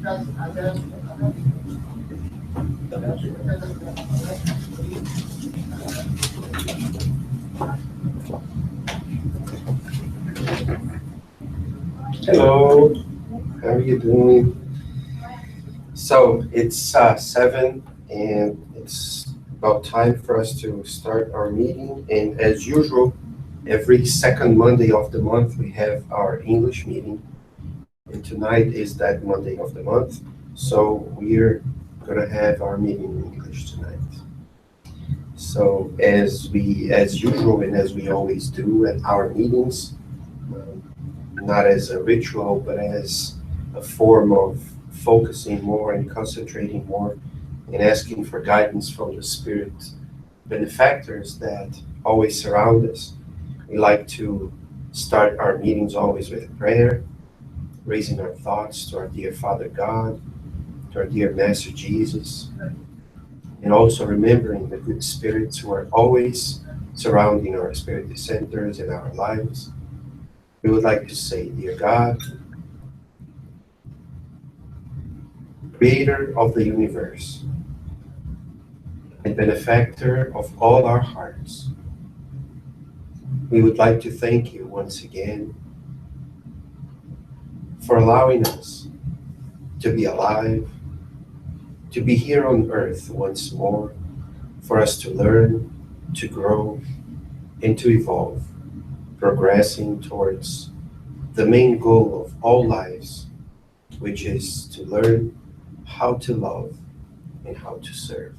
Hello, how are you doing? So it's 7 and it's about time for us to start our meeting. And as usual, every second Monday of the month, we have our English meeting. And tonight is that Monday of the month. So we're going to have our meeting in English tonight. So as usual, and as we always do at our meetings, not as a ritual, but as a form of focusing more and concentrating more and asking for guidance from the Spirit benefactors that always surround us. We like to start our meetings always with a prayer, raising our thoughts to our dear Father God, to our dear Master Jesus, and also remembering the good spirits who are always surrounding our spirit centers in our lives. We would like to say, dear God, creator of the universe and benefactor of all our hearts, we would like to thank you once again for allowing us to be alive, to be here on earth once more, for us to learn, to grow, and to evolve, progressing towards the main goal of all lives, which is to learn how to love and how to serve.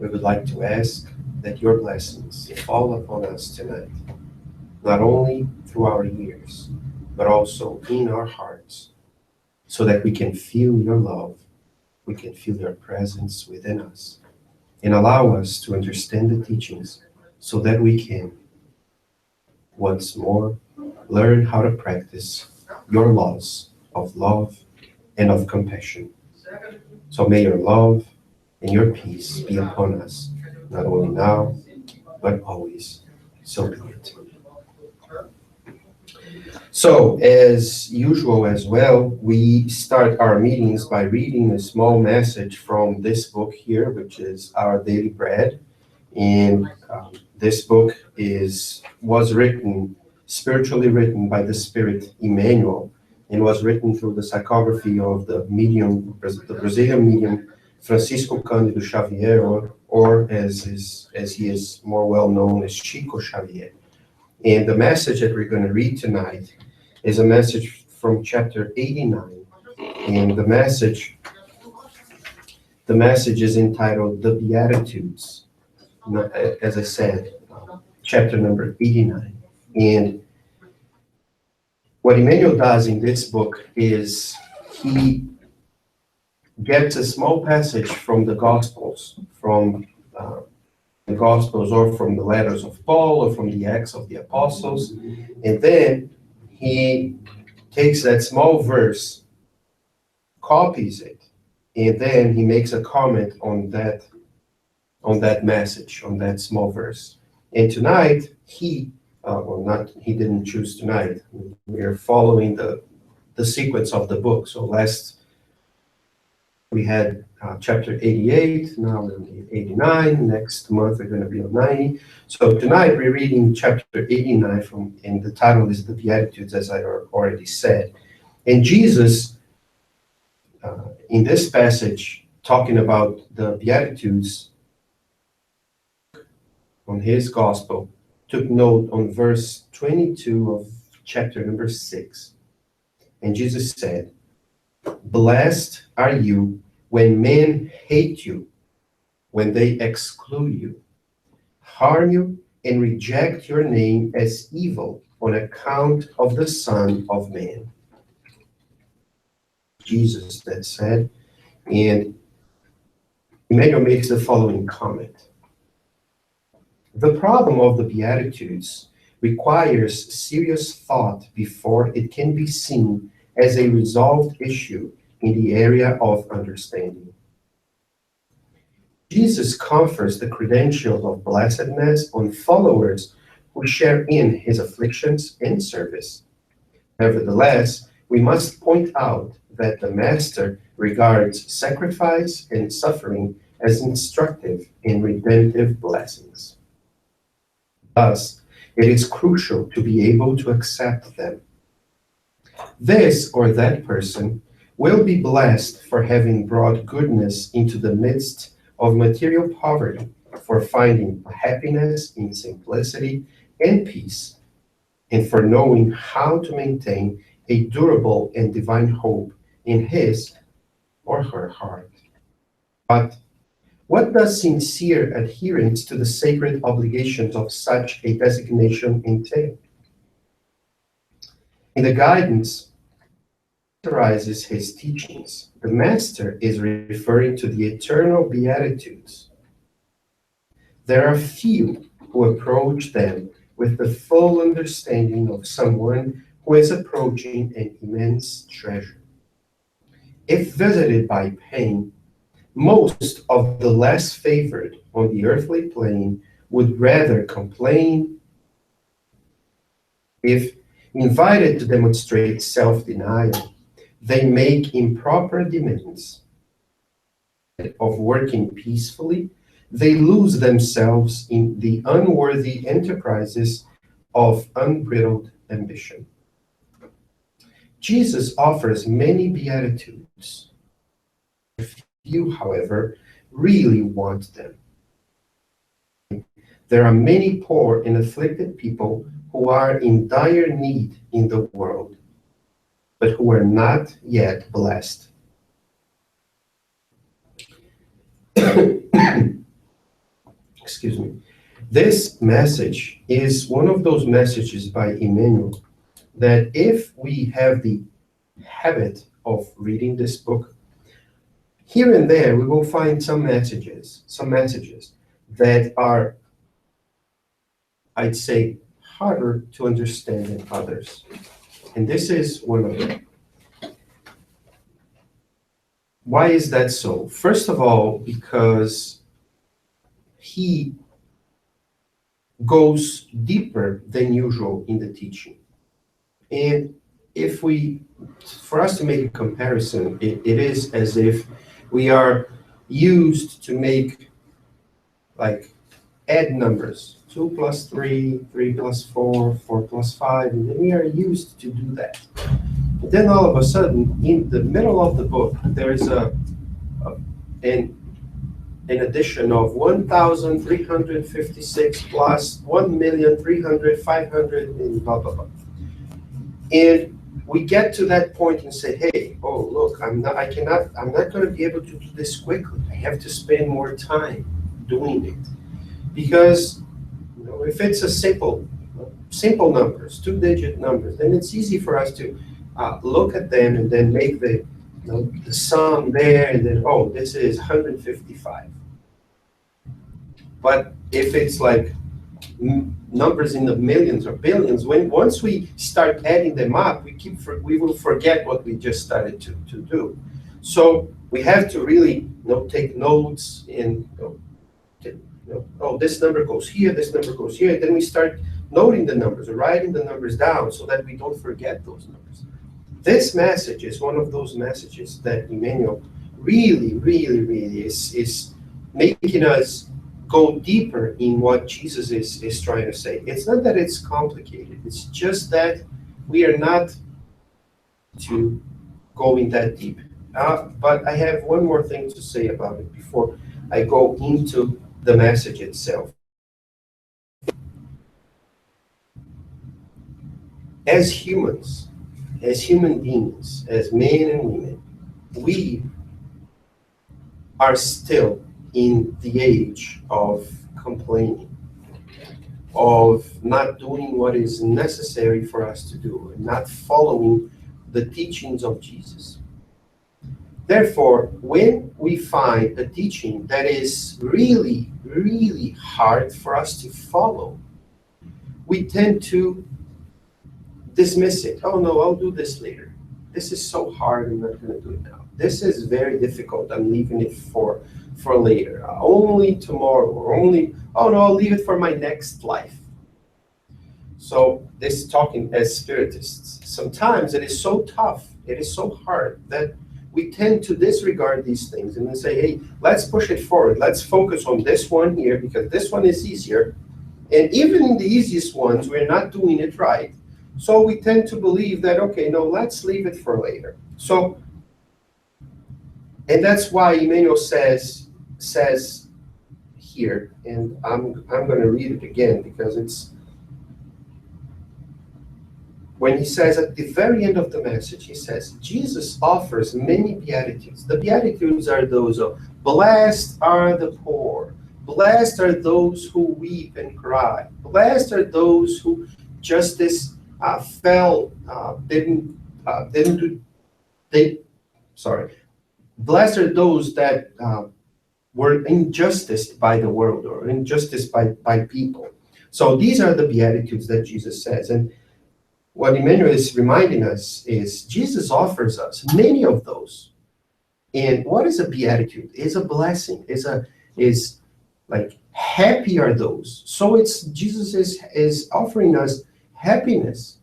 We would like to ask that your blessings fall upon us tonight, not only through our ears, but also in our hearts, so that we can feel your love, we can feel your presence within us, and allow us to understand the teachings so that we can, once more, learn how to practice your laws of love and of compassion. So may your love and your peace be upon us, not only now, but always. So be it. So, as usual as well, we start our meetings by reading a small message from this book here, which is Our Daily Bread. And this book was written, spiritually written by the Spirit Emmanuel, and was written through the psychography of the Brazilian medium Francisco Cândido Xavier, or as he is more well known as Chico Xavier. And the message that we're going to read tonight is a message from chapter 89. And the message is entitled The Beatitudes, as I said, chapter number 89. And what Emmanuel does in this book is he gets a small passage from the Gospels, or from the letters of Paul, or from the Acts of the Apostles, and then he takes that small verse, copies it, and then he makes a comment on that message, on that small verse. And tonight, he didn't choose tonight. We are following the sequence of the book. So last we had chapter 88, now we're on 89, next month we're going to be on 90. So tonight we're reading chapter 89 and the title is The Beatitudes, as I already said. And Jesus, in this passage, talking about the Beatitudes on his gospel, took note on verse 22 of chapter number 6. And Jesus said, "Blessed are you when men hate you, when they exclude you, harm you, and reject your name as evil on account of the Son of Man." Jesus that said, and Emmanuel makes the following comment. The problem of the Beatitudes requires serious thought before it can be seen as a resolved issue in the area of understanding. Jesus confers the credential of blessedness on followers who share in his afflictions and service. Nevertheless, we must point out that the Master regards sacrifice and suffering as instructive and redemptive blessings. Thus, it is crucial to be able to accept them. This or that person will be blessed for having brought goodness into the midst of material poverty, for finding happiness in simplicity and peace, and for knowing how to maintain a durable and divine hope in his or her heart. But what does sincere adherence to the sacred obligations of such a designation entail? In the guidance that characterizes his teachings, the Master is referring to the eternal Beatitudes. There are few who approach them with the full understanding of someone who is approaching an immense treasure. If visited by pain, most of the less favored on the earthly plane would rather complain. If invited to demonstrate self-denial, they make improper demands. Of working peacefully, they lose themselves in the unworthy enterprises of unbridled ambition. Jesus offers many beatitudes. Few, however, really want them. There are many poor and afflicted people who are in dire need in the world, but who are not yet blessed. Excuse me. This message is one of those messages by Emmanuel that if we have the habit of reading this book, here and there we will find some messages that are, I'd say, harder to understand than others. And this is one of them. Why is that so? First of all, because he goes deeper than usual in the teaching. And for us to make a comparison, it is as if we are used to make, like, add numbers. 2 plus 3, 3 plus 4, 4 plus 5, and then we are used to do that. But then all of a sudden, in the middle of the book, there is an addition of 1,356 plus 1,300,500, and blah, blah, blah. And we get to that point and say, hey, oh, look, I'm not going to be able to do this quickly. I have to spend more time doing it. Because, if it's a simple numbers, 2-digit numbers, then it's easy for us to look at them and then make the sum there, and then, oh, this is 155. But if it's like numbers in the millions or billions, once we start adding them up, we will forget what we just started to do. So we have to really take notes and oh, this number goes here, this number goes here, and then we start noting the numbers or writing the numbers down so that we don't forget those numbers. This message is one of those messages that Emmanuel really, really, really is making us go deeper in what Jesus is trying to say. It's not that it's complicated, it's just that we are not to going that deep. But I have one more thing to say about it before I go into the message itself. As humans, as human beings, as men and women, we are still in the age of complaining, of not doing what is necessary for us to do, and not following the teachings of Jesus. Therefore, when we find a teaching that is really, really hard for us to follow, we tend to dismiss it. Oh no, I'll do this later. This is so hard, I'm not going to do it now. This is very difficult, I'm leaving it for later. Only tomorrow, or oh no, I'll leave it for my next life. So this talking as spiritists, sometimes it is so tough, it is so hard that we tend to disregard these things and then say, hey, let's push it forward. Let's focus on this one here because this one is easier. And even in the easiest ones, we're not doing it right. So we tend to believe that, okay, no, let's leave it for later. So, and that's why Emmanuel says here, and I'm going to read it again because it's when he says at the very end of the message, he says, Jesus offers many beatitudes. The beatitudes are those of, blessed are the poor, blessed are those who weep and cry, blessed are those who justice didn't do, blessed are those that were injusticed by the world or injusticed by people. So these are the beatitudes that Jesus says. And what Emmanuel is reminding us is Jesus offers us many of those. And what is a beatitude? It's a blessing. Is like happy are those. So it's Jesus is offering us happiness.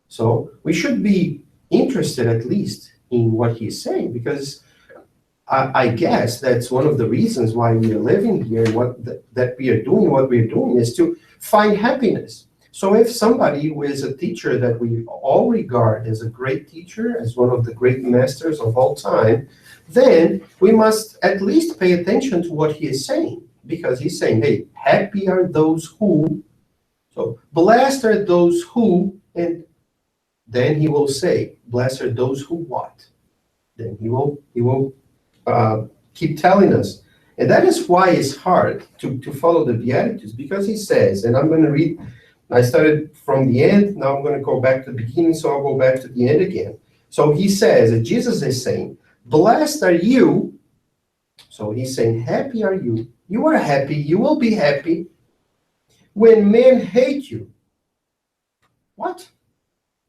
So we should be interested at least in what he's saying, because I guess that's one of the reasons why we are living here and that we are doing what we're doing is to find happiness. So if somebody who is a teacher that we all regard as a great teacher, as one of the great masters of all time, then we must at least pay attention to what he is saying, because he's saying, hey, happy are those who, so blessed are those who, and then he will say, blessed are those who what? Then he will keep telling us. And that is why it's hard to follow the Beatitudes, because he says, and I'm going to read, I started from the end, now I'm going to go back to the beginning, so I'll go back to the end again. So he says, and Jesus is saying, blessed are you, so he's saying, happy are you, you are happy, you will be happy when men hate you. What?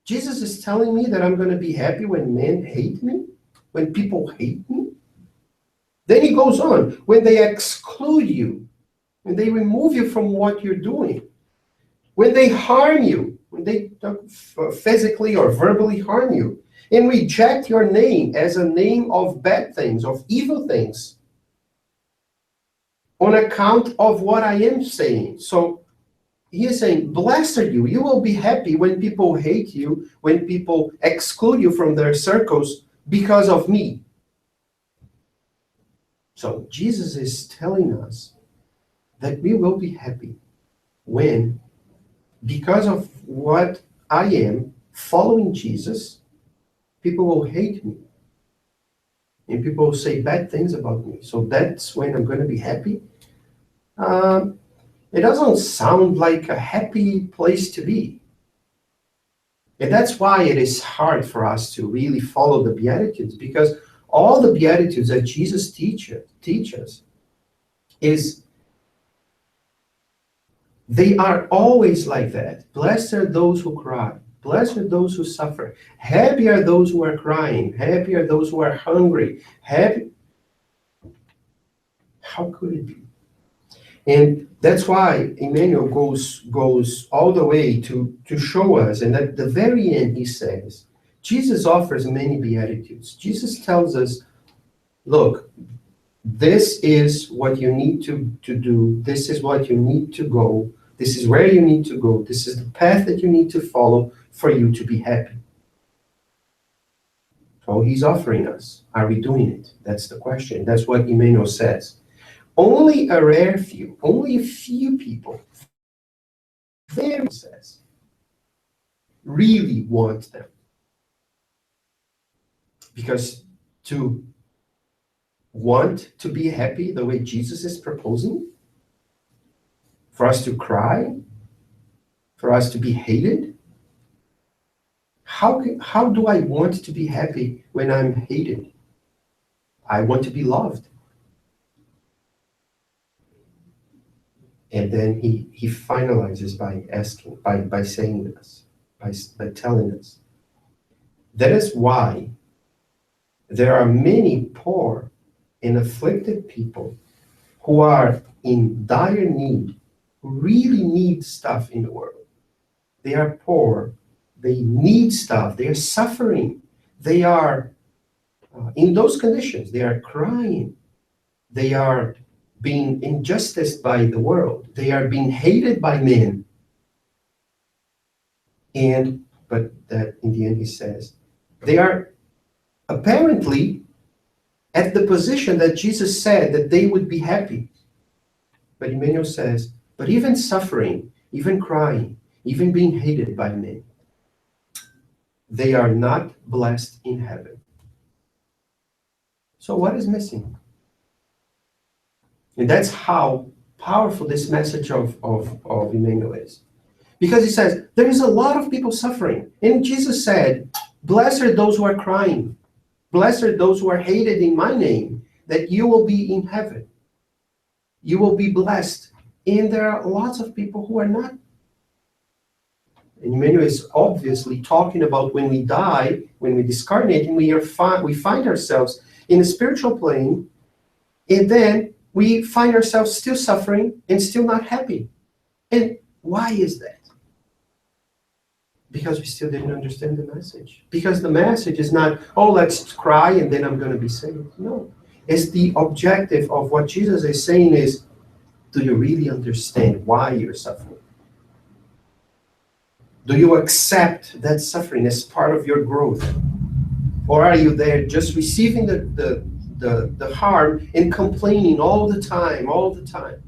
Jesus is telling me that I'm going to be happy when men hate me? When people hate me? Then he goes on, when they exclude you, when they remove you from what you're doing, when they harm you, when they physically or verbally harm you, and reject your name as a name of bad things, of evil things, on account of what I am saying. So he is saying, blessed are you. You will be happy when people hate you, when people exclude you from their circles because of me. So Jesus is telling us that we will be happy when, because of what I am, following Jesus, people will hate me. And people will say bad things about me. So that's when I'm going to be happy. It doesn't sound like a happy place to be. And that's why it is hard for us to really follow the Beatitudes, because all the Beatitudes that Jesus teaches is, they are always like that. Blessed are those who cry. Blessed are those who suffer. Happy are those who are crying. Happy are those who are hungry. Happy. How could it be? And that's why Emmanuel goes all the way to show us. And at the very end, he says, Jesus offers many Beatitudes. Jesus tells us, look, this is what you need to do. This is what you need to go. This is where you need to go. This is the path that you need to follow for you to be happy. So he's offering us. Are we doing it? That's the question. That's what Emmanuel says. Only a rare few, only a few people, very says, really want them. Because to want to be happy the way Jesus is proposing, for us to cry, for us to be hated, how do I want to be happy when I'm hated? I want to be loved. And then he finalizes by asking, by saying this, by telling us. That is why there are many poor and afflicted people who are in dire need, who really need stuff in the world. They are poor. They need stuff. They are suffering. They are in those conditions. They are crying. They are being injusticed by the world. They are being hated by men. But that in the end he says, they are apparently at the position that Jesus said that they would be happy. But Emmanuel says, but even suffering, even crying, even being hated by men, they are not blessed in heaven. So what is missing? And that's how powerful this message of Emmanuel is. Because he says, there is a lot of people suffering. And Jesus said, blessed are those who are crying. Blessed are those who are hated in my name, that you will be in heaven. You will be blessed. And there are lots of people who are not. And Emmanuel is obviously talking about when we die, when we discarnate, and we find ourselves in a spiritual plane, and then we find ourselves still suffering and still not happy. And why is that? Because we still didn't understand the message. Because the message is not, oh, let's cry and then I'm going to be saved. No. It's the objective of what Jesus is saying is, do you really understand why you're suffering? Do you accept that suffering as part of your growth? Or are you there just receiving the harm and complaining all the time?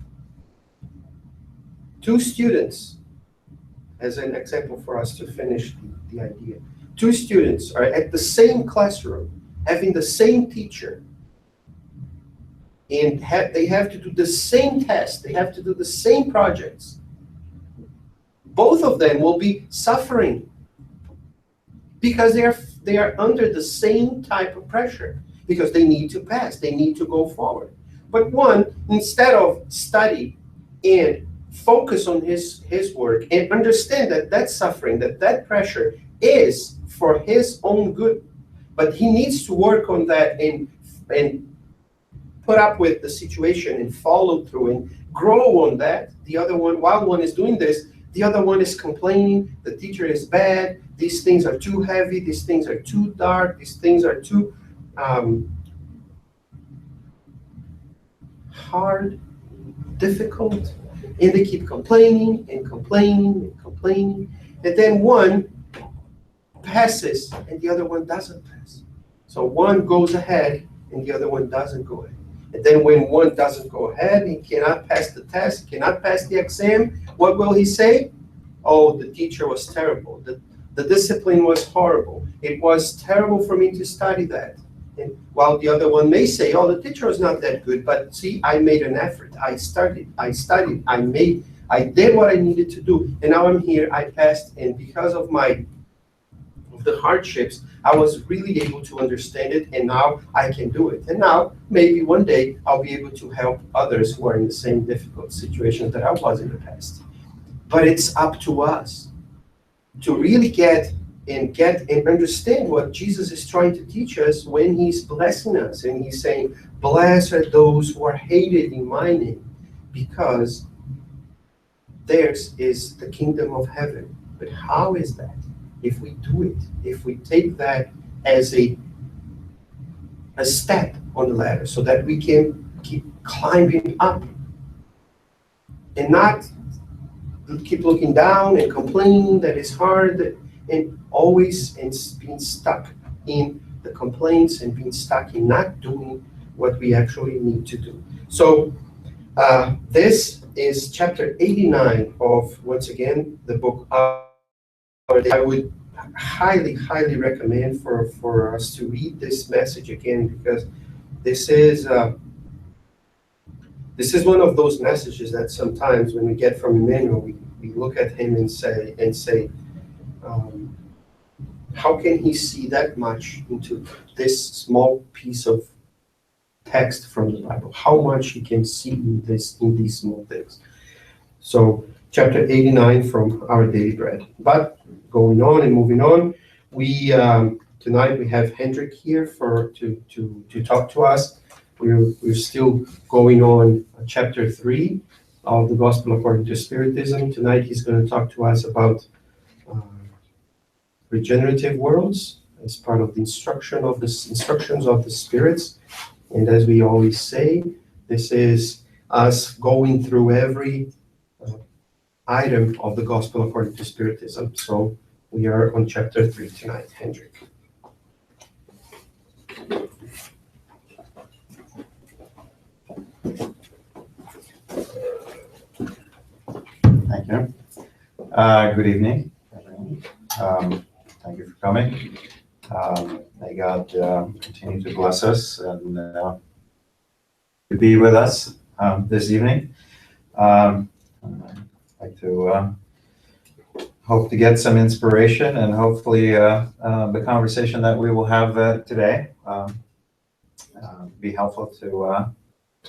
Two students, as an example for us to finish the idea. Two students are at the same classroom, having the same teacher, and they have to do the same test, they have to do the same projects. Both of them will be suffering because they are under the same type of pressure, because they need to pass, they need to go forward. But one, instead of study and focus on his work and understand that suffering, that pressure is for his own good, but he needs to work on that and put up with the situation and follow through and grow on that. The other one, while one is doing this, the other one is complaining, the teacher is bad, these things are too heavy, these things are too dark, these things are too hard, difficult, and they keep complaining and complaining and complaining, and then one passes and the other one doesn't pass. So one goes ahead and the other one doesn't go ahead. And then when one doesn't go ahead, he cannot pass the test, cannot pass the exam, what will he say? Oh, the teacher was terrible. The discipline was horrible. It was terrible for me to study that. And while the other one may say, oh, the teacher was not that good, but see, I made an effort. I studied, I did what I needed to do. And now I'm here, I passed, and because of the hardships, I was really able to understand it, and now I can do it. And now, maybe one day, I'll be able to help others who are in the same difficult situations that I was in the past. But it's up to us to really get and understand what Jesus is trying to teach us when he's blessing us. And he's saying, blessed are those who are hated in my name, because theirs is the kingdom of heaven. But how is that? If we do it, if we take that as a step on the ladder so that we can keep climbing up and not keep looking down and complaining that it's hard and always being stuck in the complaints and being stuck in not doing what we actually need to do. So this is chapter 89 of, once again, the book I would highly recommend for us to read this message again, because this is one of those messages that sometimes when we get from Emmanuel, we look at him and say, how can he see that much into this small piece of text from the Bible? How much he can see in these small things. So chapter 89 from Our Daily Bread. But going on and moving on, we tonight we have Hendrick here to talk to us. We're still going on chapter 3 of the Gospel according to Spiritism. Tonight he's going to talk to us about regenerative worlds as part of the instructions of the spirits. And as we always say, this is us going through every item of the Gospel according to Spiritism. So we are on chapter 3 tonight, Hendrick. Thank you. Good evening, everyone. Thank you for coming. May God continue to bless us and to be with us this evening. I'd like to hope to get some inspiration, and hopefully the conversation that we will have today be helpful to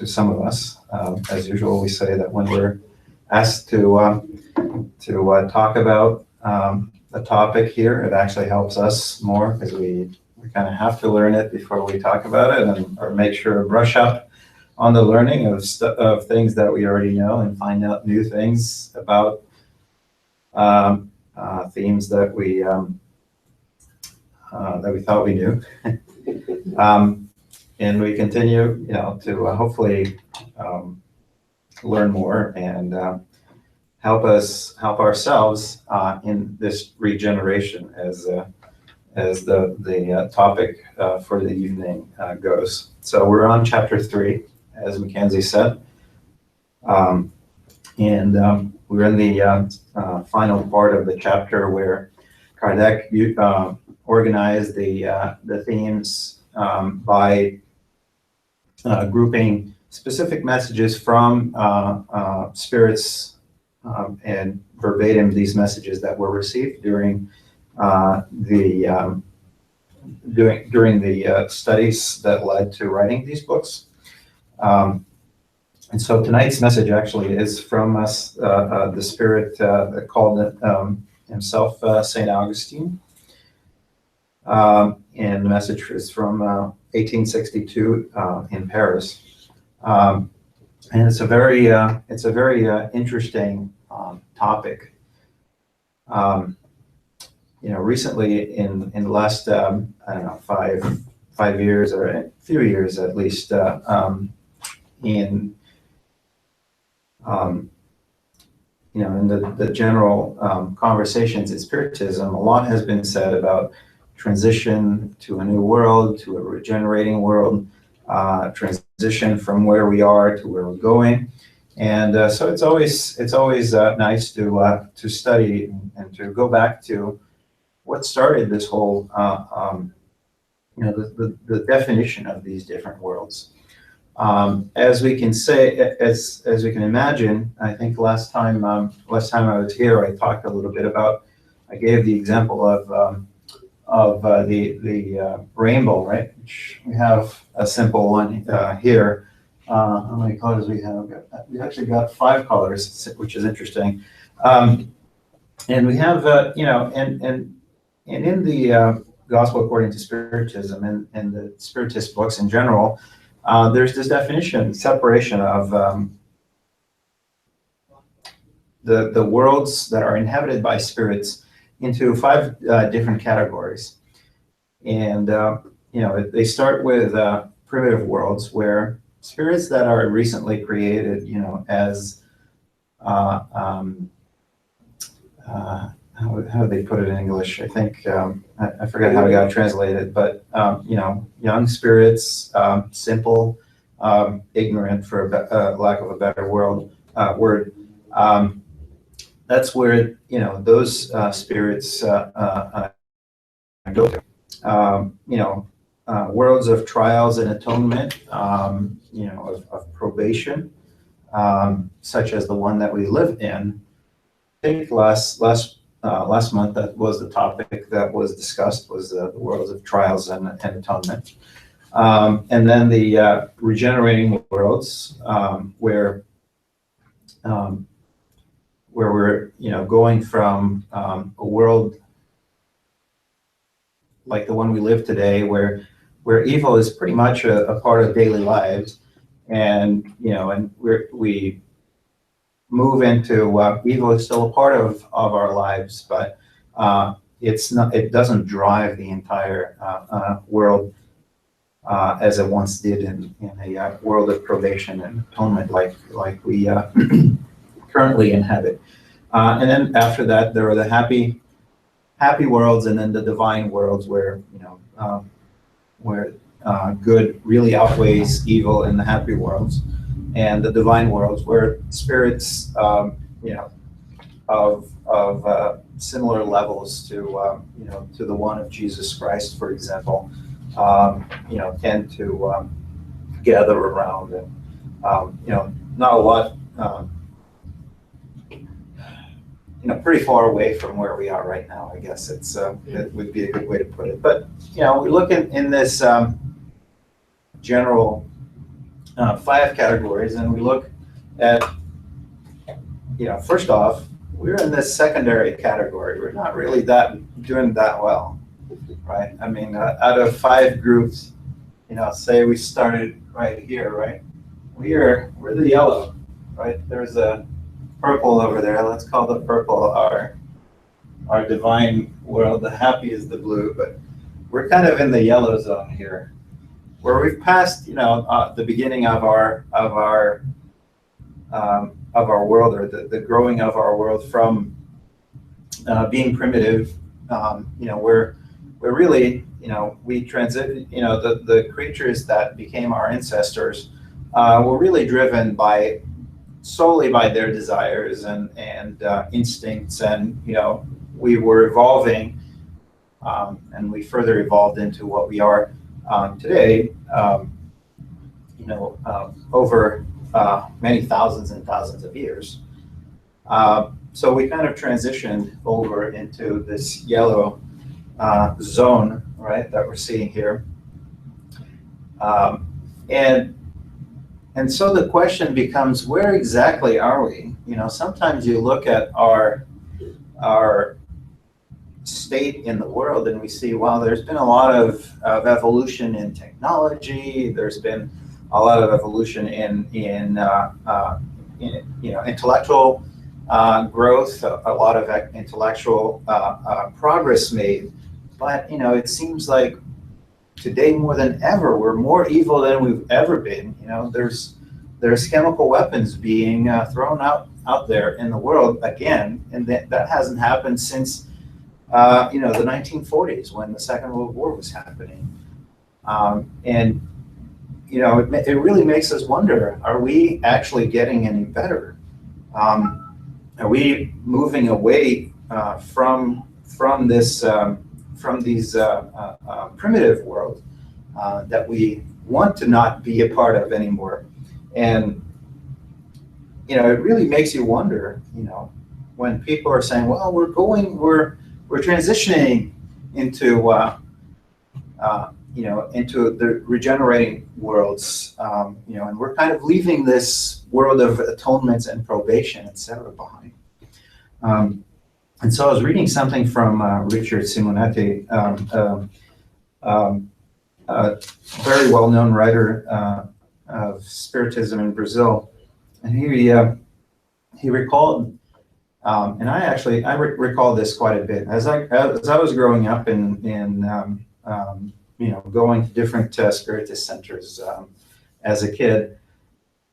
some of us. As usual, we say that when we're asked to talk about a topic here, it actually helps us more because we kind of have to learn it before we talk about it, or make sure to brush up on the learning of things that we already know and find out new things about themes that we thought we knew. And we continue, to hopefully learn more and help ourselves in this regeneration, as the topic for the evening goes. So we're on chapter 3, as Mackenzie said, and we're in the final part of the chapter where Kardec organized the themes by grouping specific messages from spirits and verbatim these messages that were received during the studies that led to writing these books. And so tonight's message actually is from us, the spirit that called himself St. Augustine. And the message is from 1862 in Paris. And it's a very interesting topic. Recently in the last I don't know, 5 years, or a few years at least, in the general conversations in Spiritism, a lot has been said about transition to a new world, to a regenerating world, transition from where we are to where we're going. And so it's always nice to study and to go back to what started this whole the definition of these different worlds. As we can say, as we can imagine, I think last time I was here, I talked a little bit about, I gave the example of the rainbow, right? Which we have a simple one here. How many colors we have? We actually got 5 colors, which is interesting. And we have, and in the Gospel according to Spiritism and the Spiritist books in general, there's this definition, separation of the worlds that are inhabited by spirits into 5 different categories. And, they start with primitive worlds, where spirits that are recently created, as, how do they put it in English? I think, I forget how it got translated, but, young spirits, simple, ignorant, for lack of a better word. That's where, those spirits go to. Worlds of trials and atonement, of probation, such as the one that we live in. I think last month, that was the topic that was discussed, was the worlds of trials and atonement. And then the regenerating worlds, where we're going from a world like the one we live today, where evil is pretty much a part of daily lives, and we move into evil is still a part of our lives, but it's not, it doesn't drive the entire world as it once did in a world of probation and atonement like we currently inhabit. And then after that, there are the happy worlds, and then the divine worlds where where good really outweighs evil in the happy worlds, and the divine worlds where spirits of similar levels to the one of Jesus Christ, for example, tend to gather around, and not a lot. Pretty far away from where we are right now, I guess it would be a good way to put it. But, we look in this general 5 categories, and we look at, first off, we're in this secondary category. We're not really doing that well, right? I mean, out of 5 groups, say we started right here, right? We're the yellow, right? There's a purple over there. Let's call the purple our divine world. The happy is the blue, but we're kind of in the yellow zone here, where we've passed, the beginning of our world, or the growing of our world from being primitive. We're really, we transit. The creatures that became our ancestors were really driven solely by their desires and instincts, and we were evolving, and we further evolved into what we are today. Over many thousands and thousands of years. So we kind of transitioned over into this yellow zone, right, that we're seeing here, and so the question becomes, where exactly are we? Sometimes you look at our state in the world, and we see, well, there's been a lot of evolution in technology. There's been a lot of evolution in intellectual growth, a lot of intellectual progress made. But it seems like today more than ever, we're more evil than we've ever been. There's chemical weapons being thrown out there in the world again, and that hasn't happened since the 1940s, when the Second World War was happening. And it really makes us wonder: are we actually getting any better? Are we moving away from this? From these primitive world that we want to not be a part of anymore. And it really makes you wonder, when people are saying, well, we're transitioning into into the regenerating worlds, and we're kind of leaving this world of atonements and probation, etc., behind. And so I was reading something from Richard Simonetti, a very well-known writer of Spiritism in Brazil, and he recalled, and I recall this quite a bit as I was growing up in going to different Spiritist centers as a kid.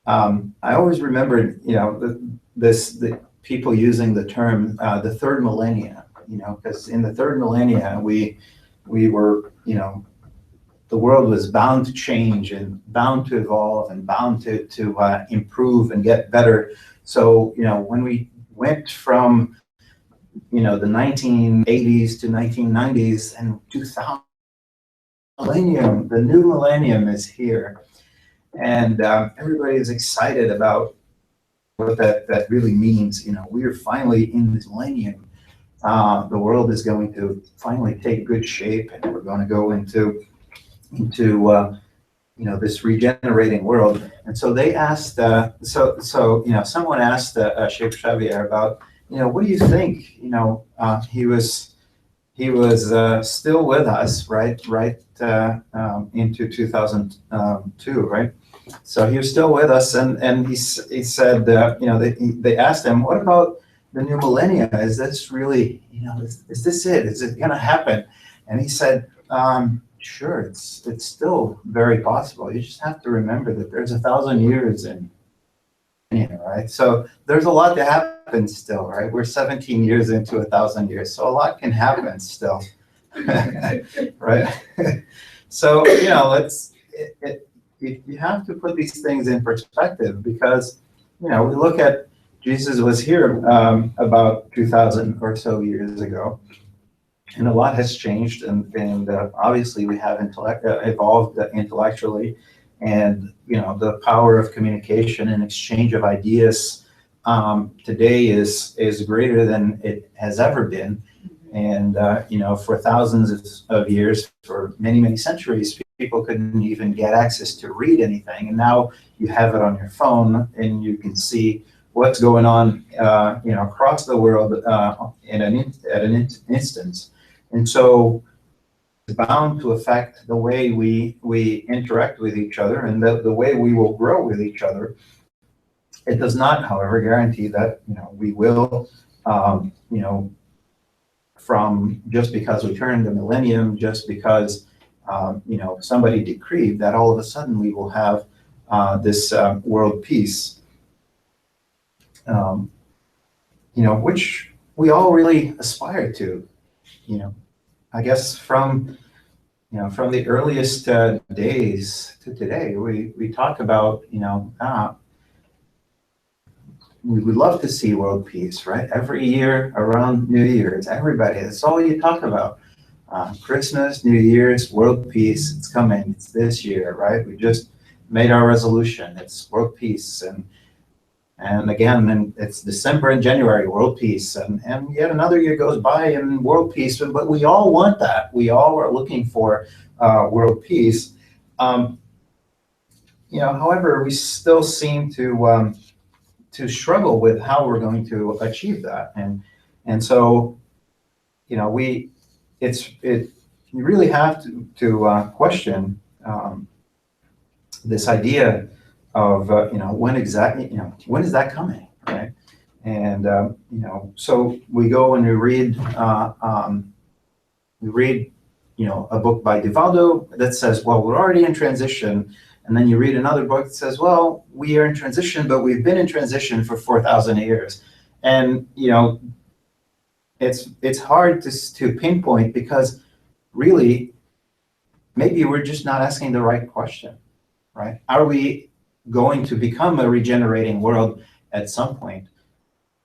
I always remembered the people using the term the third millennia, because in the third millennia we were, the world was bound to change and bound to evolve and bound to improve and get better. So when we went from the 1980s to 1990s and 2000 millennium, the new millennium is here, and everybody is excited about what that really means. We are finally in this millennium. The world is going to finally take good shape, and we're going to go into this regenerating world. And so they asked, someone asked Sheikh Xavier about, what do you think? He was still with us, right into 2002, right? So he was still with us, and he said, they asked him, what about the new millennia, is this really, is this it? Is it going to happen? And he said, sure, it's still very possible. You just have to remember that there's 1,000 years in right? So there's a lot to happen still, right? We're 17 years into 1,000 years, so a lot can happen still, right? So, you have to put these things in perspective because, we look at Jesus was here about 2,000 or so years ago, and a lot has changed, and obviously we have evolved intellectually, and the power of communication and exchange of ideas today is greater than it has ever been, and for thousands of years, for many centuries, people couldn't even get access to read anything, and now you have it on your phone, and you can see what's going on, across the world at an instance. And so it's bound to affect the way we interact with each other and the way we will grow with each other. It does not, however, guarantee that we will, from just because we turned the millennium, just because somebody decreed that all of a sudden we will have this world peace, which we all really aspire to. I guess from the earliest days to today, we talk about we would love to see world peace, right? Every year around New Year's, everybody, that's all you talk about. Christmas, New Year's, world peace, it's coming, it's this year, right? We just made our resolution, it's world peace, and again, and it's December and January, world peace, and yet another year goes by and world peace, but we all want that. We all are looking for world peace. However, we still seem to struggle with how we're going to achieve that, and so you really have to question this idea of when exactly when is that coming, right? And so we go and we read a book by Divaldo that says, well, we're already in transition, and then you read another book that says, well, we are in transition, but we've been in transition for 4,000 years, and it's hard to pinpoint because really maybe we're just not asking the right question, right? Are we going to become a regenerating world at some point?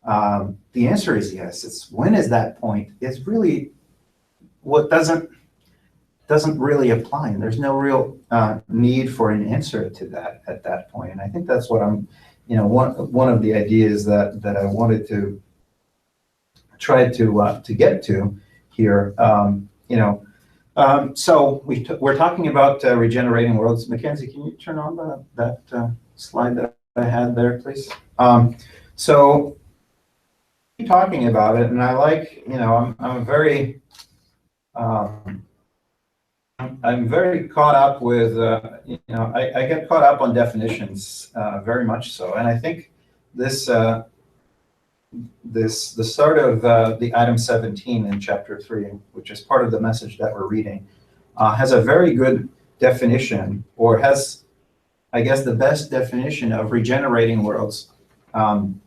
The answer is yes. It's when is that point? It's really what doesn't really apply, and there's no real need for an answer to that at that point. And I think that's what I'm, one of the ideas that I wanted to try to get to here. So we're talking about regenerating worlds. Mackenzie, can you turn on that slide that I had there, please? So talking about it, and I like, I'm very caught up with, I get caught up on definitions very much so, and I think the start of the item 17 in chapter 3, which is part of the message that we're reading, has a very good definition, or has, I guess, the best definition of regenerating worlds, in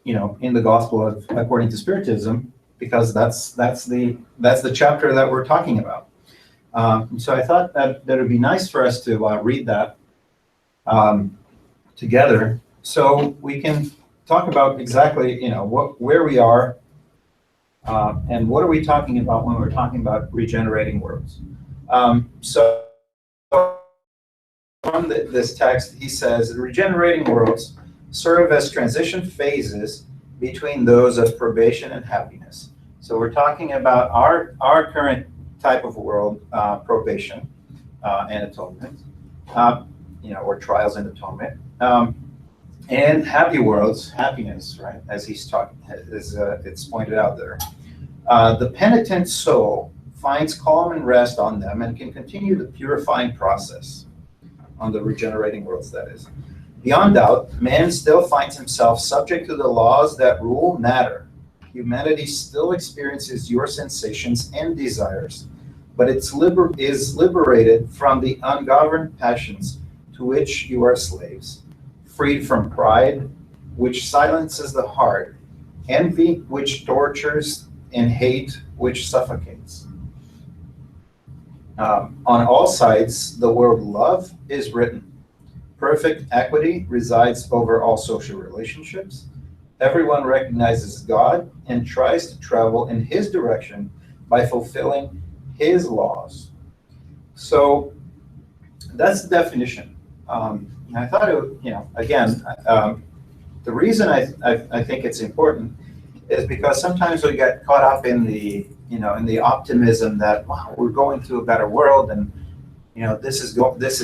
the gospel according to Spiritism, because that's the chapter that we're talking about. So I thought that it would be nice for us to read that together, so we can talk about exactly, where we are, and what are we talking about when we're talking about regenerating worlds. So from this text, he says, regenerating worlds serve as transition phases between those of probation and happiness. So we're talking about our current type of world, probation and atonement, or trials and atonement. And happy worlds, happiness, right? As he's talking, as it's pointed out there. The penitent soul finds calm and rest on them and can continue the purifying process on the regenerating worlds, that is. Beyond doubt, man still finds himself subject to the laws that rule matter. Humanity still experiences your sensations and desires, but it is liberated from the ungoverned passions to which you are slaves, freed from pride, which silences the heart, envy, which tortures, and hate, which suffocates. On all sides, the word love is written. Perfect equity resides over all social relationships. Everyone recognizes God and tries to travel in His direction by fulfilling His laws. So that's the definition. And I thought it would, again, the reason I think it's important is because sometimes we get caught up in the, in the optimism that, wow, we're going to a better world, and this is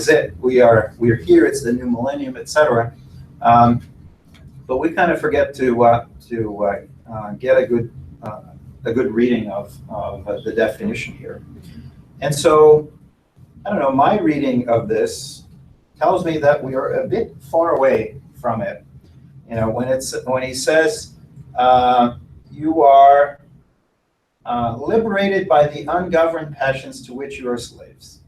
it. We're here. It's the new millennium, etc. But we kind of forget to get a good reading of the definition here. And so, I don't know. My reading of this tells me that we are a bit far away from it. When he says you are liberated by the ungoverned passions to which you are slaves.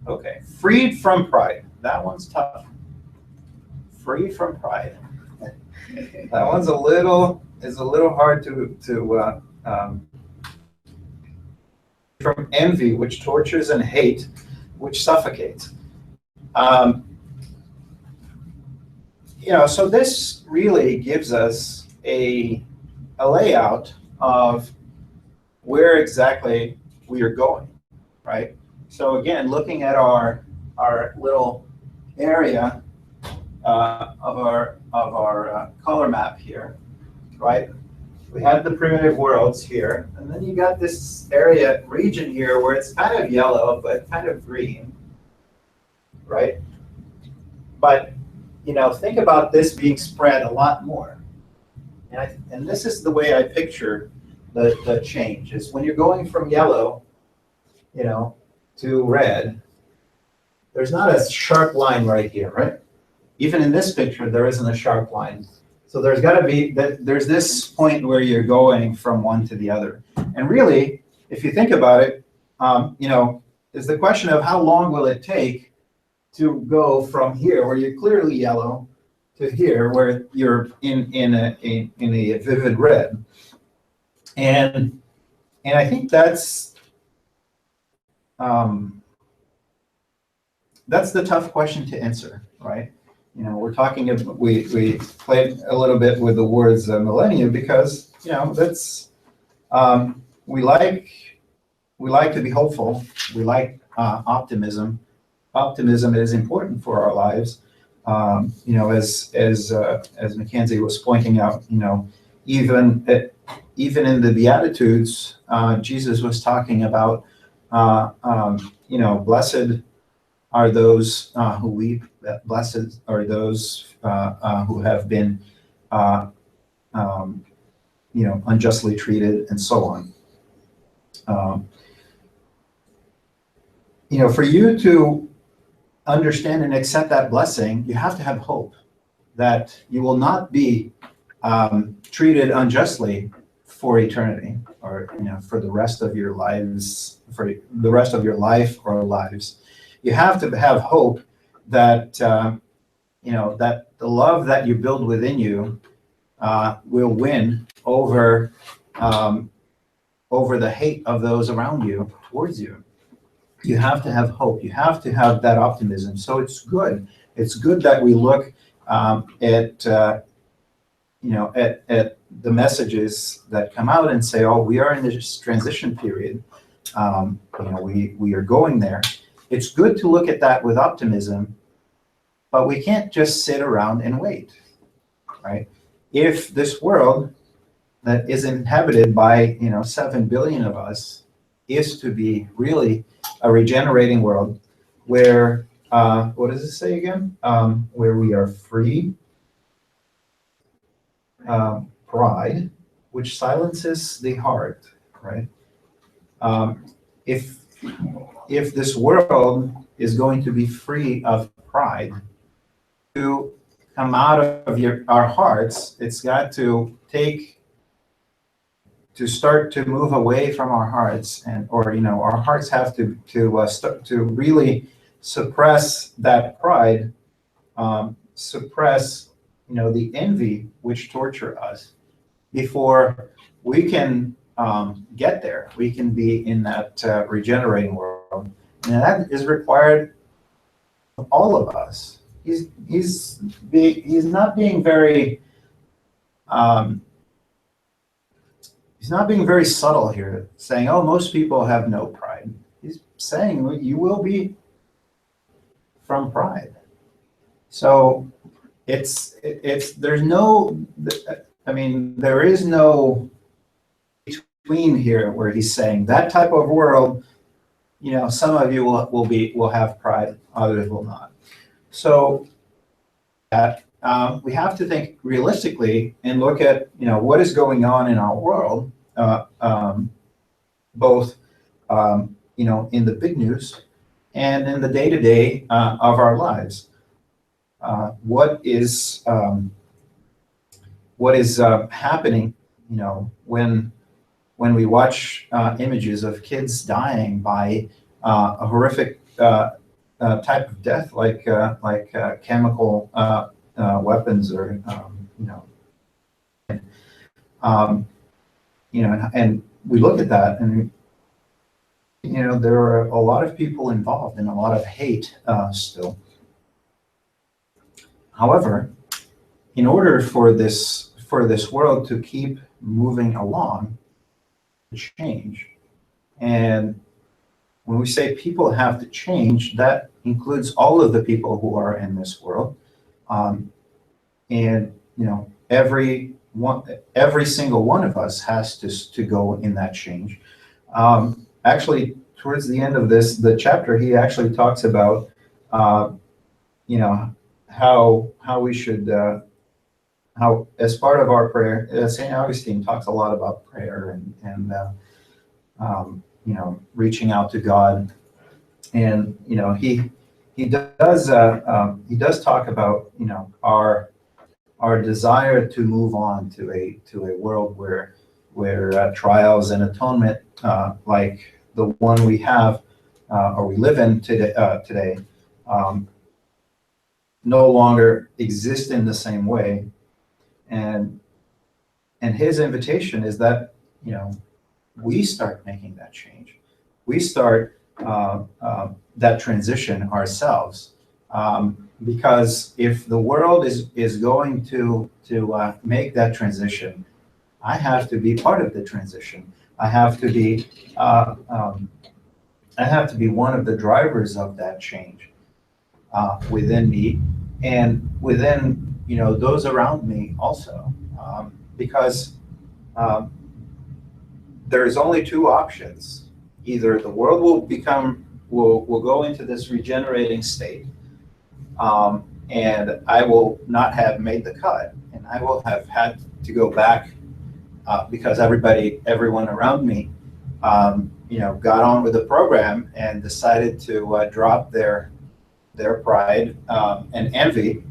Okay, freed from pride. That one's tough. Free from pride. That one's a little hard to from envy, which tortures, and hate, which suffocates. So this really gives us a layout of where exactly we are going, right? So again, looking at our little area of our color map here, right? We have the primitive worlds here, and then you got this region here where it's kind of yellow but kind of green, right? But think about this being spread a lot more, and this is the way I picture the change. Is when you're going from yellow, to red. There's not a sharp line right here, right? Even in this picture, there isn't a sharp line. So there's got to be there's this point where you're going from one to the other. And really, if you think about it, is the question of how long will it take to go from here, where you're clearly yellow, to here, where you're in a vivid red. And I think that's the tough question to answer, right? We're talking about, we played a little bit with the words millennium because, that's, we like to be hopeful. We like optimism. Optimism is important for our lives. As Mackenzie was pointing out, even in the Beatitudes, Jesus was talking about, blessed are those who weep. Blessed are those who have been, unjustly treated, and so on. For you to understand and accept that blessing, you have to have hope that you will not be treated unjustly for eternity, or for the rest of your lives, for the rest of your life or lives. You have to have hope that that the love that you build within you will win over the hate of those around you towards you. You have to have hope. You have to have that optimism. So it's good. It's good that we look at the messages that come out and say, oh, we are in this transition period. We are going there. It's good to look at that with optimism, but we can't just sit around and wait, right? If this world that is inhabited by 7 billion of us is to be really a regenerating world where what does it say again? Where we are free, pride, which silences the heart, right? If this world is going to be free of pride, to come out of our hearts. It's got to start to move away from our hearts, or our hearts have to start to really suppress that pride, suppress the envy which torture us, before we can get there. We can be in that regenerating world, and that is required of all of us. He's not being very he's not being very subtle here, saying, "Oh, most people have no pride." He's saying you will be from pride. So there's no, I mean, there is no between here where he's saying that type of world, some of you will have pride, others will not. So that we have to think realistically and look at what is going on in our world, both in the big news and in the day-to-day of our lives. What is happening, when we watch images of kids dying by a horrific type of death, like chemical weapons, or and we look at that, and there are a lot of people involved and a lot of hate still. However, in order for this world to keep moving along, change. And when we say people have to change, that includes all of the people who are in this world, and every single one of us has to go in that change. Actually, towards the end of the chapter, he actually talks about how we should how, as part of our prayer, St. Augustine talks a lot about prayer and reaching out to God, and he does talk about our desire to move on to a world where trials and atonement, like the one we have or we live in today, no longer exist in the same way. And his invitation is that we start making that change. We start that transition ourselves, because if the world is going to make that transition, I have to be part of the transition. I have to be one of the drivers of that change within me and within those around me also, because there's only two options. Either the world will go into this regenerating state, and I will not have made the cut, and I will have had to go back because everyone around me got on with the program and decided to drop their pride and envy,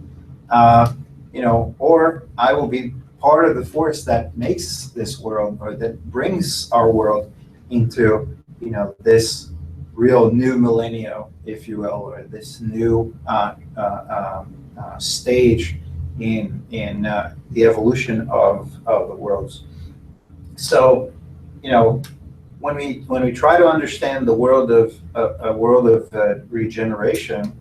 or I will be part of the force that makes this world, or that brings our world into this real new millennium, if you will, or this new stage in the evolution of the worlds. So when we try to understand the world of a world of regeneration,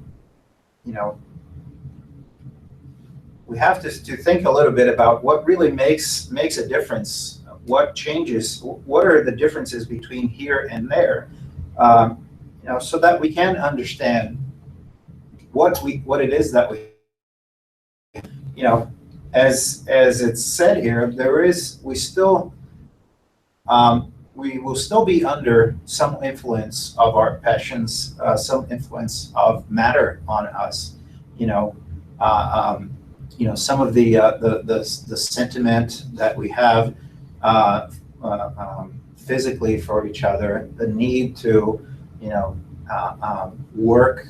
we have to think a little bit about what really makes a difference. What changes? What are the differences between here and there? So that we can understand what it is that as it's said here, we will still be under some influence of our passions, some influence of matter on us. Some of the sentiment that we have physically for each other, the need to work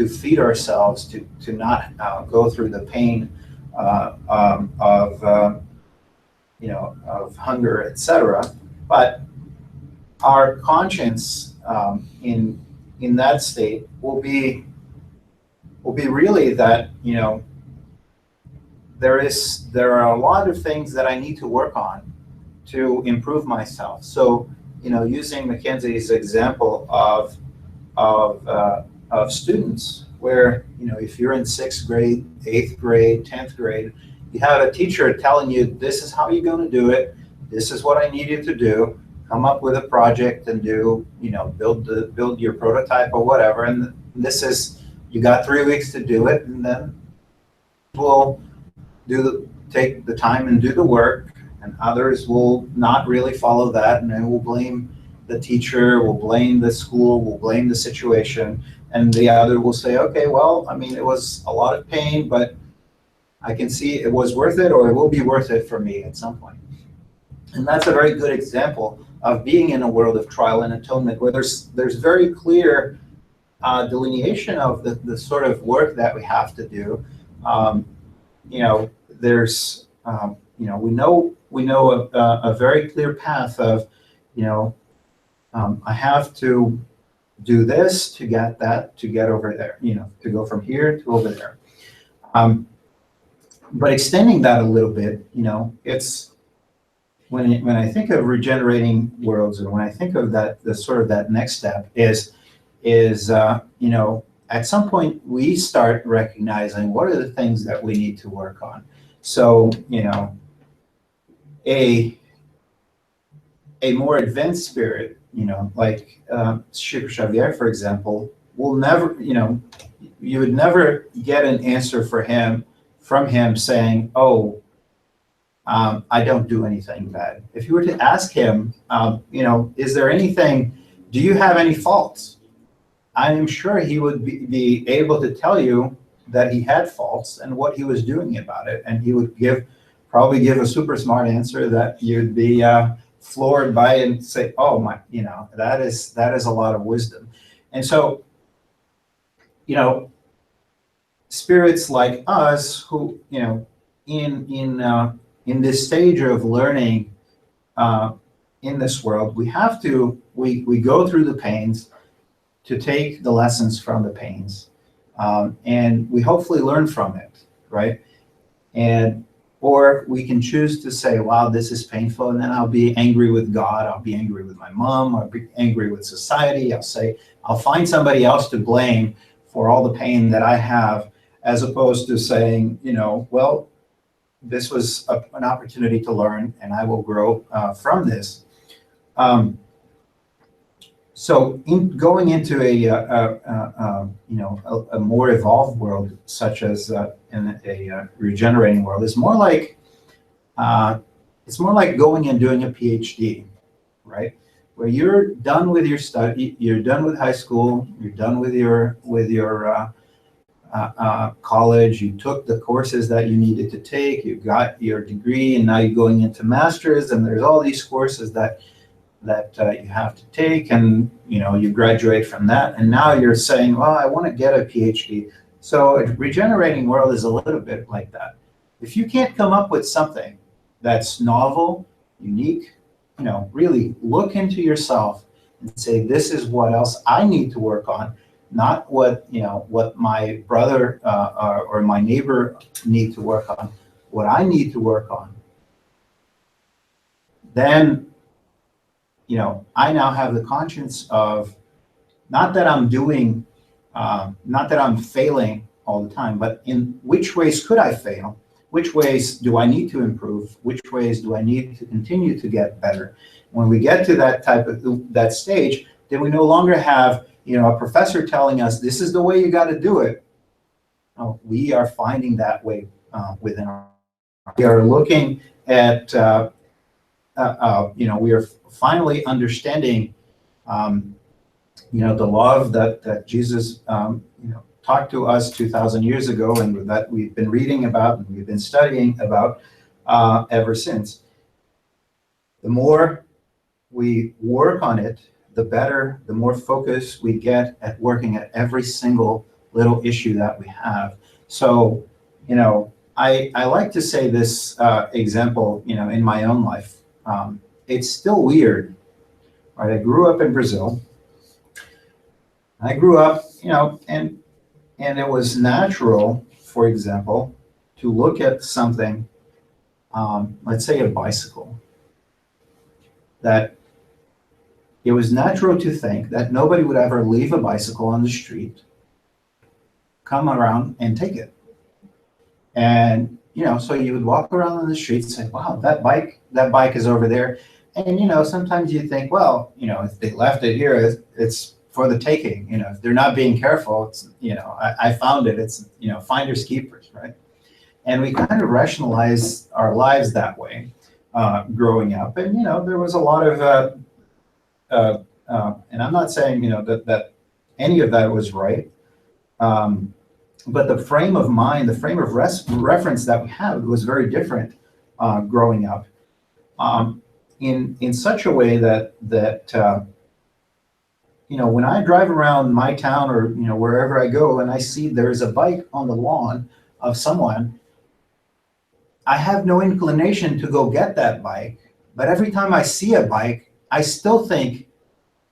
feed ourselves, to not go through the pain of of hunger, etc. But our conscience in that state will be really that there are a lot of things that I need to work on to improve myself. So using Mackenzie's example of students, where if you're in sixth grade, eighth grade, 10th grade, you have a teacher telling you, this is how you're going to do it, this is what I need you to do, come up with a project and build your prototype or whatever, and this is, you got 3 weeks to do it, and then we'll take the time and do the work, and others will not really follow that, and then we'll blame the teacher, we'll blame the school, we'll blame the situation, and the other will say, okay, well, I mean, it was a lot of pain, but I can see it was worth it, or it will be worth it for me at some point. And that's a very good example of being in a world of trial and atonement, where there's very clear delineation of the sort of work that we have to do. There's we know a very clear path of I have to do this to get that, to get over there, to go from here to over there. But extending that a little bit, it's when I think of regenerating worlds, and when I think of that, the sort of that next step is at some point we start recognizing what are the things that we need to work on. So a more advanced spirit, like Chico Xavier, for example, will never, you would never get an answer from him saying, oh, I don't do anything bad. If you were to ask him, is there anything, do you have any faults? I am sure he would be able to tell you that he had faults and what he was doing about it. And he would probably give a super smart answer that you'd be floored by and say, oh my, that is a lot of wisdom. And so, spirits like us who, in this stage of learning in this world, we go through the pains to take the lessons from the pains, and we hopefully learn from it, right? Or we can choose to say, wow, this is painful, and then I'll be angry with God, I'll be angry with my mom, I'll be angry with society, I'll find somebody else to blame for all the pain that I have, as opposed to saying, well, this was an opportunity to learn, and I will grow from this. So going into a more evolved world, such as in a regenerating world, is more like going and doing a PhD, right? Where you're done with your study, you're done with high school, you're done with your college, you took the courses that you needed to take, you got your degree, and now you're going into masters, and there's all these courses that you have to take, and you graduate from that, and now you're saying, well, I want to get a PhD. So a regenerating world is a little bit like that. If you can't come up with something that's novel, unique, really look into yourself and say, this is what else I need to work on, not what my brother or my neighbor need to work on, what I need to work on. Then I now have the conscience of not that I'm doing, not that I'm failing all the time, but in which ways could I fail? Which ways do I need to improve? Which ways do I need to continue to get better? When we get to that stage, then we no longer have a professor telling us this is the way you got to do it. No, we are finding that way within our. We are looking at. We are finally understanding, the love that Jesus, talked to us 2,000 years ago, and that we've been reading about and we've been studying about ever since. The more we work on it, the better, the more focus we get at working at every single little issue that we have. So, I like to say this example, in my own life. It's still weird, right? I grew up in Brazil. I grew up, and it was natural, for example, to look at something, let's say a bicycle, that it was natural to think that nobody would ever leave a bicycle on the street, come around and take it. And, so you would walk around on the street and say, wow, that bike is over there. And, sometimes you think, well, if they left it here, it's for the taking. If they're not being careful, it's, I found it. It's, finders keepers, right? And we kind of rationalize our lives that way, growing up. And, there was a lot of, and I'm not saying, that any of that was right. But the frame of mind, the frame of reference that we had was very different growing up, in such a way that when I drive around my town or wherever I go and I see there's a bike on the lawn of someone, I have no inclination to go get that bike. But every time I see a bike, I still think,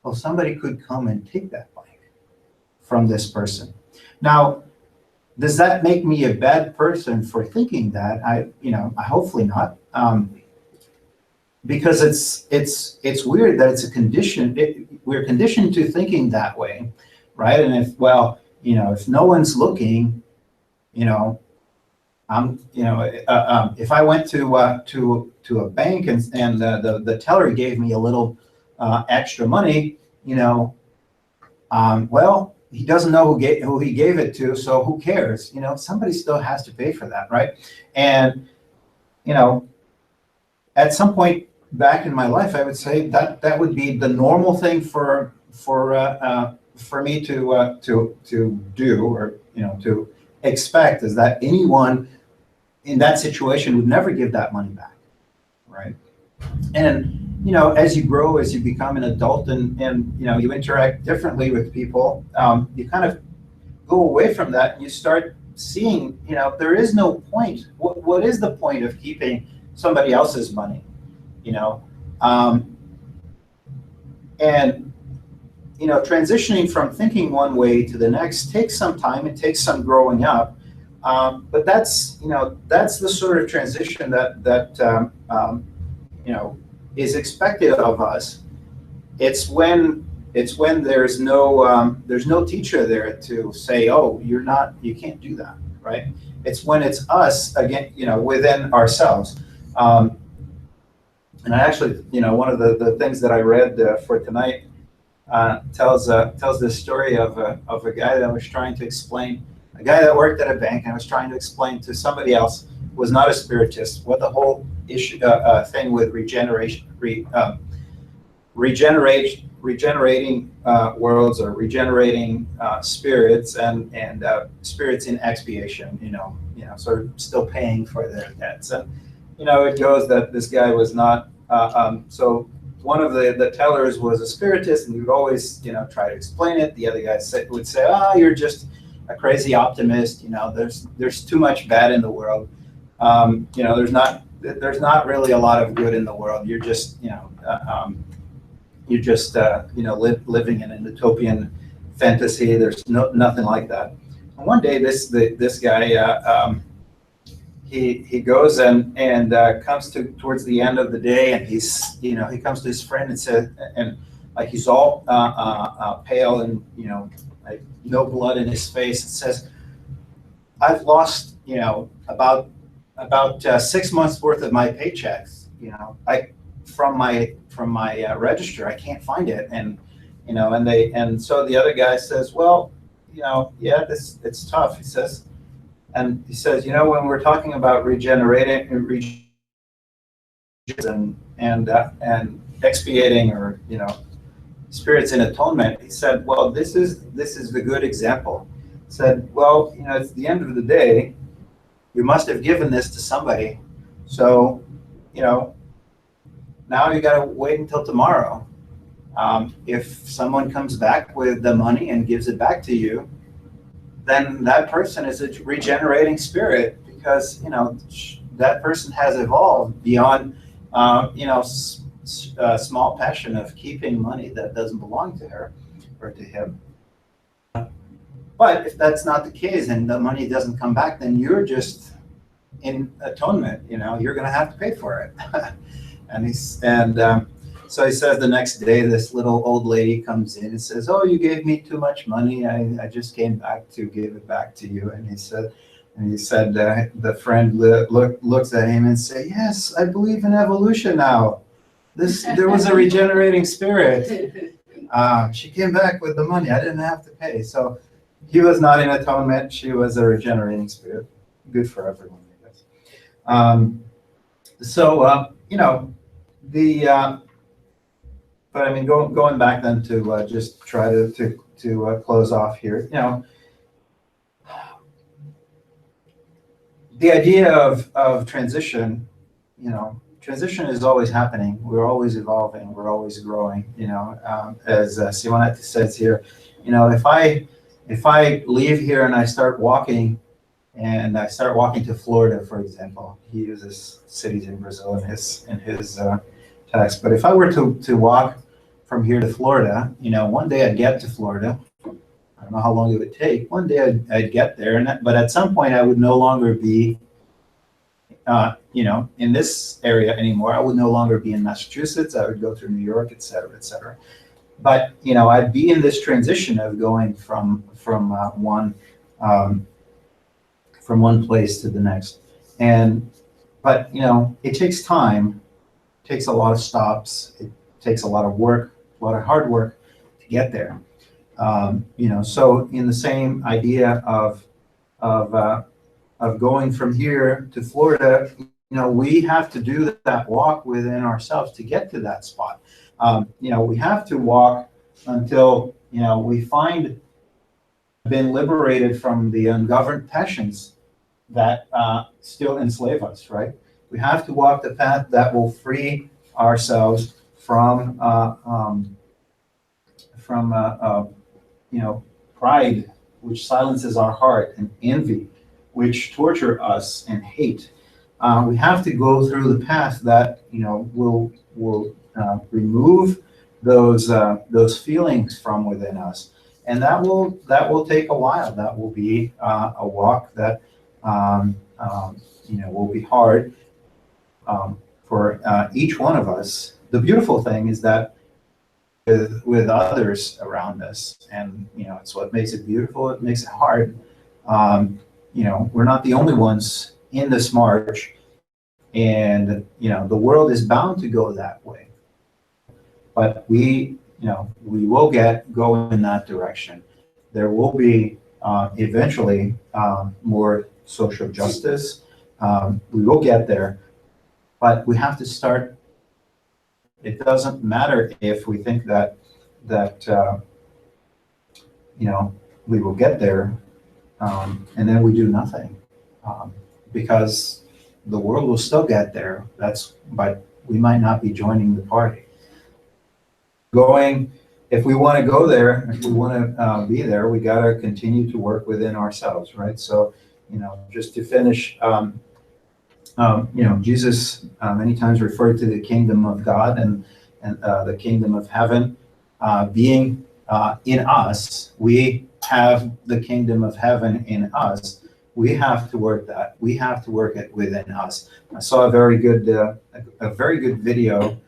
well, somebody could come and take that bike from this person. Now, does that make me a bad person for thinking that? I hopefully not, because it's weird that it's a condition. We're conditioned to thinking that way, right? And if no one's looking, if I went to a bank and the teller gave me a little extra money, well, he doesn't know who he gave it to, so who cares? Somebody still has to pay for that, right? And at some point back in my life, I would say that would be the normal thing for me to do, or to expect, is that anyone in that situation would never give that money back, right? And as you grow, as you become an adult, and you interact differently with people, you kind of go away from that and you start seeing, there is no point. What is the point of keeping somebody else's money? And transitioning from thinking one way to the next takes some time. It takes some growing up. But that's the sort of transition that is expected of us. It's when there's no teacher there to say, oh, you can't do that, right? It's when it's us again, within ourselves. And I actually, one of the things that I read for tonight tells this story of a guy that was trying to explain, a guy that worked at a bank and was trying to explain to somebody else who was not a spiritist what the whole issue thing with regenerating worlds, or regenerating spirits, and spirits in expiation, sort of still paying for their debts. And it goes that this guy was not. So one of the tellers was a spiritist, and he would always try to explain it. The other guy would say, "Oh, you're just a crazy optimist. There's too much bad in the world. There's not really a lot of good in the world. You're just living in a utopian fantasy. There's nothing like that." And one day, this guy he goes and comes towards the end of the day, and he comes to his friend and says, and like he's all pale and like no blood in his face, and says, "I've lost about 6 months worth of my paychecks. From my register, I can't find it." And so the other guy says, "Well, yeah, it's tough." He says, when we're talking about regenerating and expiating, or spirits in atonement, he said, well, this is the good example. He said, well, at the end of the day, you must have given this to somebody, so now you got to wait until tomorrow. If someone comes back with the money and gives it back to you, then that person is a regenerating spirit, because that person has evolved beyond small passion of keeping money that doesn't belong to her or to him. But if that's not the case and the money doesn't come back, then you're just in atonement. You're going to have to pay for it. So he says the next day, this little old lady comes in and says, "Oh, you gave me too much money. I just came back to give it back to you." And he said, the friend looks at him and say, "Yes, I believe in evolution now. There was a regenerating spirit. She came back with the money. I didn't have to pay." So he was not in atonement. She was a regenerating spirit. Good for everyone, I guess. But I mean, going back then to just try to close off here. The idea of transition. Transition is always happening. We're always evolving. We're always growing. As Simonetti says here, if I leave here and I start walking, to Florida, for example, he uses cities in Brazil in his text. But if I were to walk from here to Florida, one day I'd get to Florida. I don't know how long it would take. One day I'd get there, but at some point I would no longer be in this area anymore. I would no longer be in Massachusetts. I would go through New York, et cetera, et cetera. But I'd be in this transition of going from one place to the next. But it takes time. It takes a lot of stops. It takes a lot of work, a lot of hard work to get there. So in the same idea of going from here to Florida, we have to do that walk within ourselves to get to that spot. We have to walk until we find been liberated from the ungoverned passions that still enslave us. Right? We have to walk the path that will free ourselves from pride, which silences our heart, and envy, which torture us, and hate. We have to go through the path that will remove those feelings from within us, and that will take a while. That will be a walk that will be hard for each one of us. The beautiful thing is that with others around us, and it's what makes it beautiful. It makes it hard. We're not the only ones in this march, and the world is bound to go that way. But we will go in that direction. There will be eventually more social justice. We will get there, but we have to start. It doesn't matter if we think that we will get there, and then we do nothing, because the world will still get there. But we might not be joining the party. If we want to go there, if we want to be there, we got to continue to work within ourselves, right? So, just to finish, Jesus many times referred to the kingdom of God and the kingdom of heaven being in us. We have the kingdom of heaven in us. We have to work that. We have to work it within us. I saw a very good video,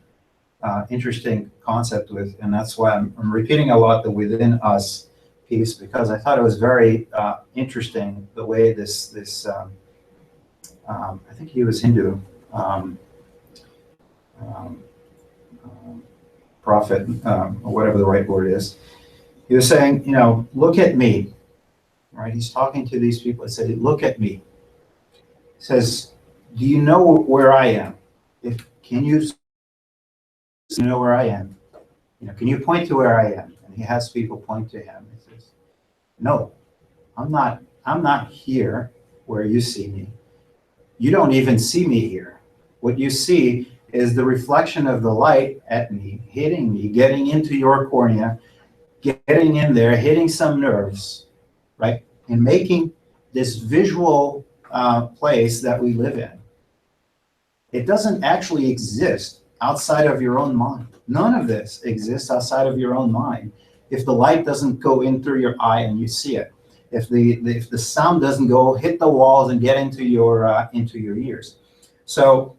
interesting concept and that's why I'm repeating a lot the within us piece, because I thought it was very interesting the way this I think he was Hindu prophet, or whatever the right word is. He was saying, look at me, right? He's talking to these people. He said, look at me. He says, do you know where I am? Can you know where I am? Can you point to where I am? And he has people point to him. He says, no, I'm not here where you see me. You don't even see me here. What you see is the reflection of the light at me, hitting me, getting into your cornea, getting in there, hitting some nerves, right? in making this visual place that we live in, it doesn't actually exist outside of your own mind. None of this exists outside of your own mind. If the light doesn't go in through your eye and you see it, if the sound doesn't go hit the walls and get into your ears. So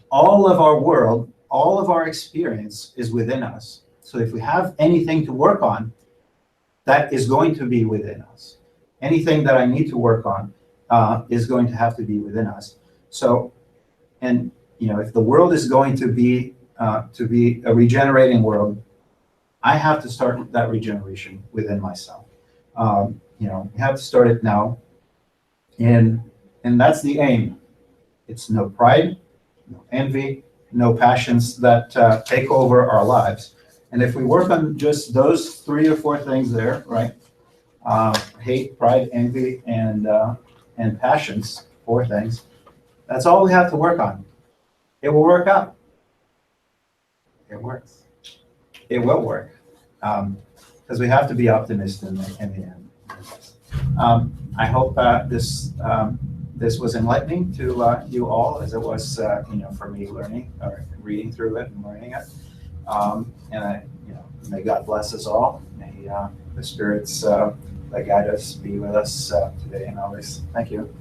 all of our world, all of our experience is within us. So if we have anything to work on, that is going to be within us. Anything that I need to work on is going to have to be within us. So, and if the world is going to be a regenerating world, I have to start that regeneration within myself. We have to start it now, and that's the aim. It's no pride, no envy, no passions that take over our lives. And if we work on just those 3 or 4 things there, right? Hate, pride, envy, and passions, 4 things. That's all we have to work on. It will work out. It works. It will work. Because we have to be optimistic in the end. I hope this was enlightening to you all, as it was, for me learning or reading through it and learning it. May God bless us all. May the spirits that guide us be with us today and always. Thank you.